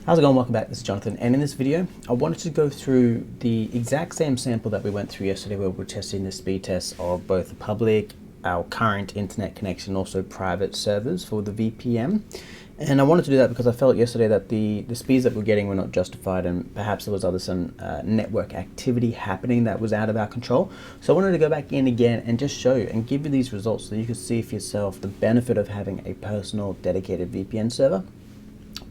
How's it going? Welcome back. This is Jonathan, and in this video I wanted to go through the exact same sample that we went through yesterday where we're testing the speed tests of both the public, our current internet connection, also private servers for the VPN. And I wanted to do that because I felt yesterday that the speeds that we're getting were not justified, and perhaps there was some network activity happening that was out of our control. So I wanted to go back in again and just show you and give you these results so you can see for yourself the benefit of having a personal dedicated VPN server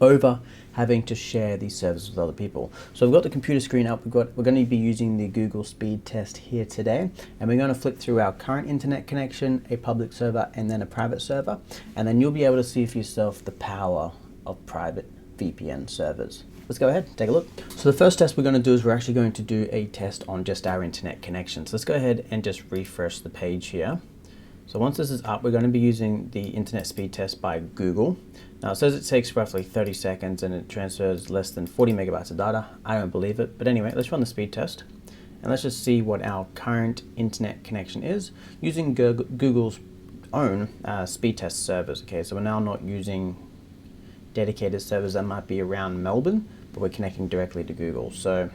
over having to share these servers with other people. So we've got the computer screen up. We're going to be using the Google speed test here today, and we're going to flick through our current internet connection, a public server, and then a private server, and then you'll be able to see for yourself the power of private VPN servers. Let's go ahead, take a look. So the first test we're going to do is we're actually going to do a test on just our internet connection. So let's go ahead and just refresh the page here. So once this is up, we're going to be using the internet speed test by Google. Now it says it takes roughly 30 seconds and it transfers less than 40 megabytes of data. I don't believe it, but anyway, let's run the speed test and let's just see what our current internet connection is using Google's own speed test servers. Okay, so we're now not using dedicated servers that might be around Melbourne, but we're connecting directly to Google. So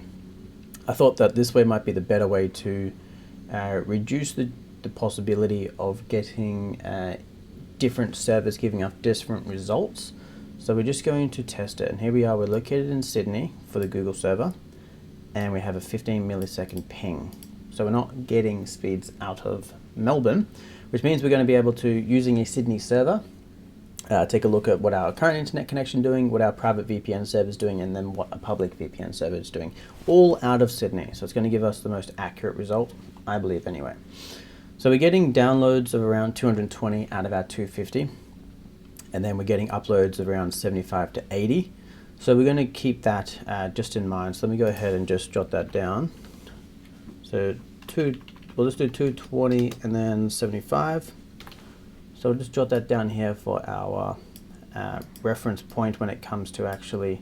I thought that this way might be the better way to reduce the possibility of getting different servers giving us different results. So we're just going to test it, and here we are. We're located in Sydney for the Google server, and we have a 15 millisecond ping. So we're not getting speeds out of Melbourne, which means we're going to be able to, using a Sydney server, take a look at what our current internet connection is doing, what our private VPN server is doing, and then what a public VPN server is doing, all out of Sydney. So it's going to give us the most accurate result, I believe anyway. So we're getting downloads of around 220 out of our 250, and then we're getting uploads of around 75 to 80. So we're going to keep that just in mind. So let me go ahead and just jot that down. So we'll just do 220 and then 75. So we'll just jot that down here for our reference point when it comes to actually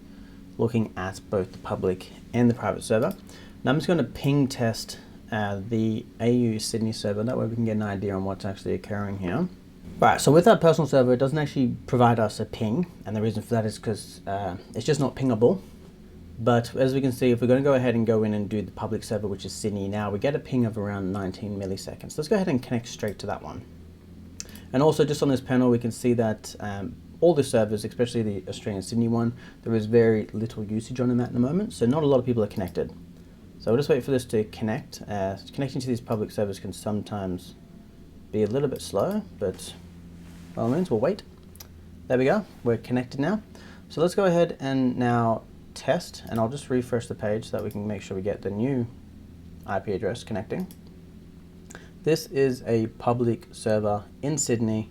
looking at both the public and the private server. Now I'm just going to ping test the ASUS Sydney server, that way we can get an idea on what's actually occurring here. Right, so with our personal server, it doesn't actually provide us a ping, and the reason for that is because it's just not pingable. But as we can see, if we're going to go ahead and go in and do the public server, which is Sydney now, we get a ping of around 19 milliseconds. Let's go ahead and connect straight to that one. And also just on this panel, we can see that all the servers, especially the Australian Sydney one, there is very little usage on them at the moment, so not a lot of people are connected. So we'll just wait for this to connect. Connecting to these public servers can sometimes be a little bit slow, but by all means, we'll wait. There we go, we're connected now. So let's go ahead and now test, and I'll just refresh the page so that we can make sure we get the new IP address connecting. This is a public server in Sydney,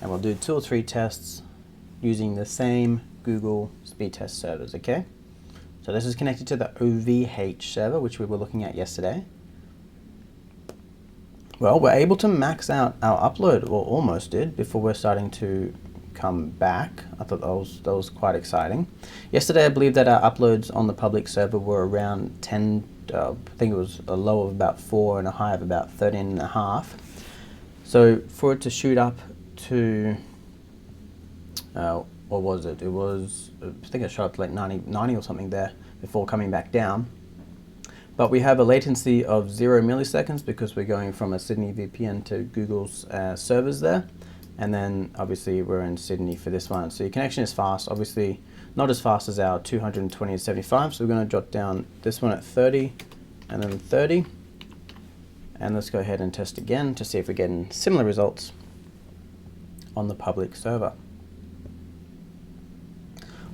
and we'll do 2 or 3 tests using the same Google speed test servers, okay? So this is connected to the OVH server, which we were looking at yesterday. Well, we're able to max out our upload, or almost did, before we're starting to come back. I thought that was quite exciting. Yesterday, I believe that our uploads on the public server were around 10, I think it was a low of about 4 and a high of about 13.5. So for it to shoot up to, what was it? It was, I think it shot up to like 90 or something there before coming back down. But we have a latency of 0 milliseconds because we're going from a Sydney VPN to Google's servers there. And then obviously we're in Sydney for this one. So your connection is fast, obviously not as fast as our 220 and 75. So we're going to jot down this one at 30 and then 30. And let's go ahead and test again to see if we're getting similar results on the public server.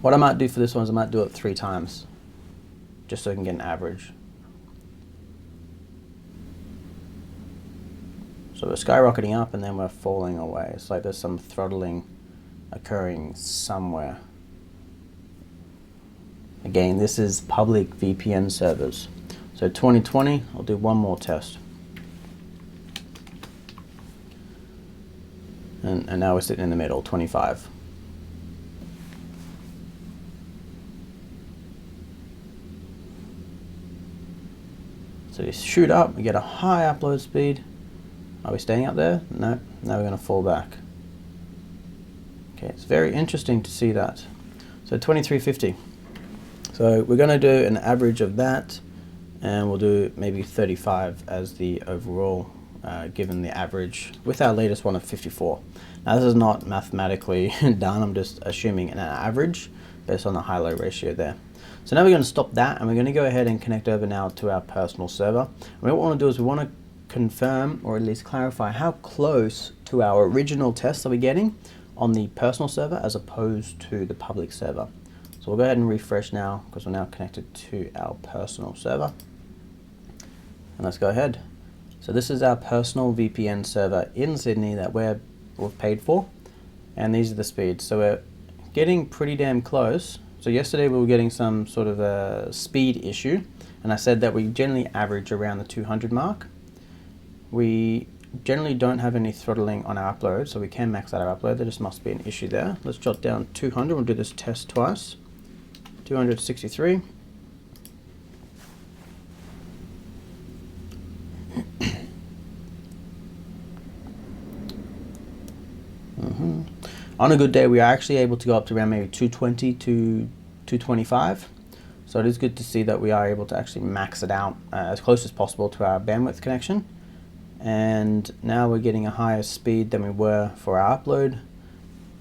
What I might do for this one is I might do it 3 times, just so I can get an average. So we're skyrocketing up and then we're falling away. It's like there's some throttling occurring somewhere. Again, this is public VPN servers. So 2020, I'll do one more test. And now we're sitting in the middle, 25. So you shoot up, we get a high upload speed. Are we staying up there? No, now we're going to fall back. Okay, it's very interesting to see that. So 2350. So we're going to do an average of that, and we'll do maybe 35 as the overall, given the average with our latest one of 54. Now this is not mathematically done, I'm just assuming an average based on the high-low ratio there. So now we're going to stop that, and we're going to go ahead and connect over now to our personal server. And what we want to do is we want to confirm, or at least clarify, how close to our original test are we getting on the personal server as opposed to the public server. So we'll go ahead and refresh now, because we're now connected to our personal server. And let's go ahead. So this is our personal VPN server in Sydney that we've paid for, and these are the speeds. So we're getting pretty damn close. So yesterday we were getting some sort of a speed issue, and I said that we generally average around the 200 mark. We generally don't have any throttling on our upload, so we can max out our upload. There just must be an issue there. Let's jot down 200. We'll do this test twice. 263. On a good day, we are actually able to go up to around maybe 220 to 225. So it is good to see that we are able to actually max it out as close as possible to our bandwidth connection. And now we're getting a higher speed than we were for our upload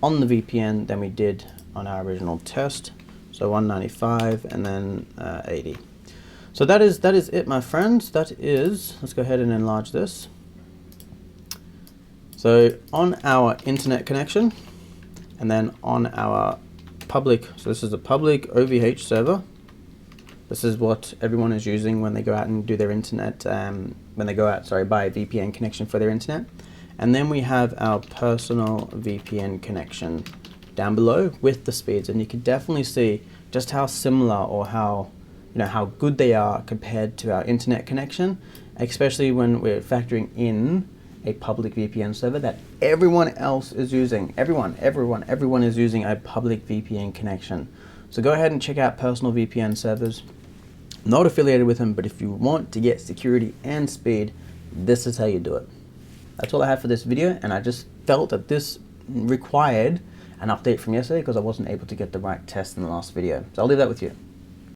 on the VPN than we did on our original test. So 195 and then 80. So that is it, my friends. That is, let's go ahead and enlarge this. So on our internet connection, and then on our public, so this is a public OVH server. This is what everyone is using when they go out and do their internet, when they go out, buy a VPN connection for their internet. And then we have our personal VPN connection down below with the speeds, and you can definitely see just how similar, or how how good they are compared to our internet connection, especially when we're factoring in a public VPN server that everyone else is using. Everyone is using a public VPN connection. So go ahead and check out personal VPN servers. Not affiliated with them, but if you want to get security and speed, this is how you do it. That's all I have for this video, and I just felt that this required an update from yesterday because I wasn't able to get the right test in the last video. So I'll leave that with you.